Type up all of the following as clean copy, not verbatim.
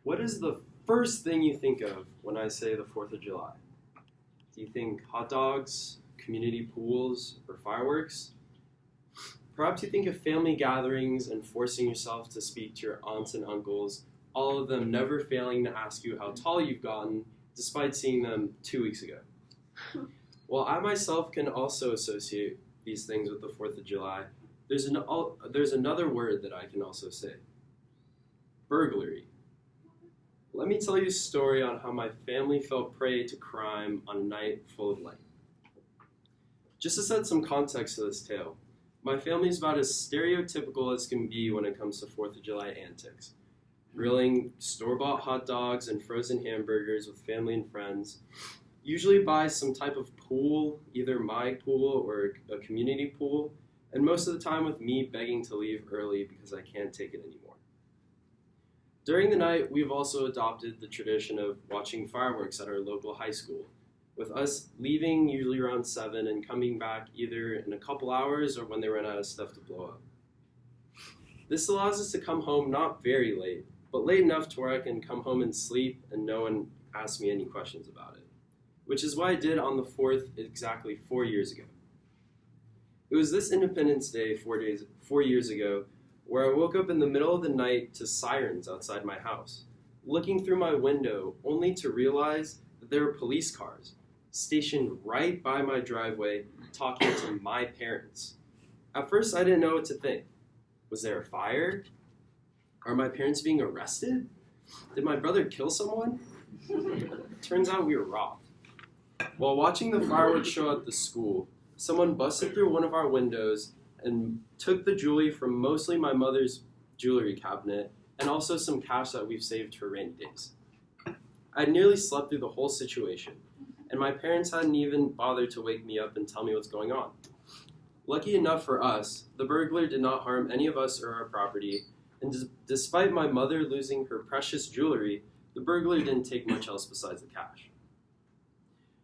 What is the first thing you think of when I say the 4th of July? Do you think hot dogs, community pools, or fireworks? Perhaps you think of family gatherings and forcing yourself to speak to your aunts and uncles, all of them never failing to ask you how tall you've gotten, despite seeing them 2 weeks ago. While I myself can also associate these things with the 4th of July, there's another word that I can also say. Burglary. Let me tell you a story on how my family fell prey to crime on a night full of light. Just to set some context to this tale, my family is about as stereotypical as can be when it comes to 4th of July antics. Grilling store-bought hot dogs and frozen hamburgers with family and friends, usually by some type of pool, either my pool or a community pool, and most of the time with me begging to leave early because I can't take it anymore. During the night, we've also adopted the tradition of watching fireworks at our local high school, with us leaving usually around 7 and coming back either in a couple hours or when they run out of stuff to blow up. This allows us to come home not very late, but late enough to where I can come home and sleep and no one asks me any questions about it, which is what I did on the 4th exactly 4 years ago. It was this Independence Day 4 years ago where I woke up in the middle of the night to sirens outside my house, looking through my window only to realize that there were police cars stationed right by my driveway talking to my parents. At first, I didn't know what to think. Was there a fire? Are my parents being arrested? Did my brother kill someone? Turns out we were robbed. While watching the fireworks show at the school, someone busted through one of our windows and took the jewelry from mostly my mother's jewelry cabinet and also some cash that we've saved for rainy days. I nearly slept through the whole situation, and my parents hadn't even bothered to wake me up and tell me what's going on. Lucky enough for us, the burglar did not harm any of us or our property, and despite my mother losing her precious jewelry, the burglar didn't take much else besides the cash.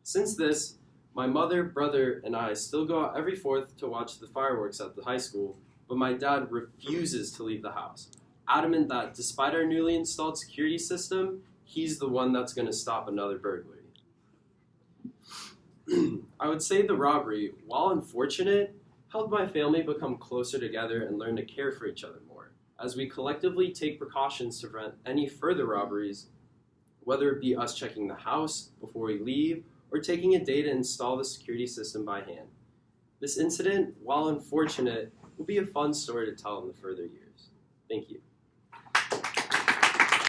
Since this, my mother, brother, and I still go out every 4th to watch the fireworks at the high school, but my dad refuses to leave the house, adamant that despite our newly installed security system, he's the one that's going to stop another burglary. I would say the robbery, while unfortunate, helped my family become closer together and learn to care for each other more, as we collectively take precautions to prevent any further robberies, whether it be us checking the house before we leave or taking a day to install the security system by hand. This incident, while unfortunate, will be a fun story to tell in the further years. Thank you.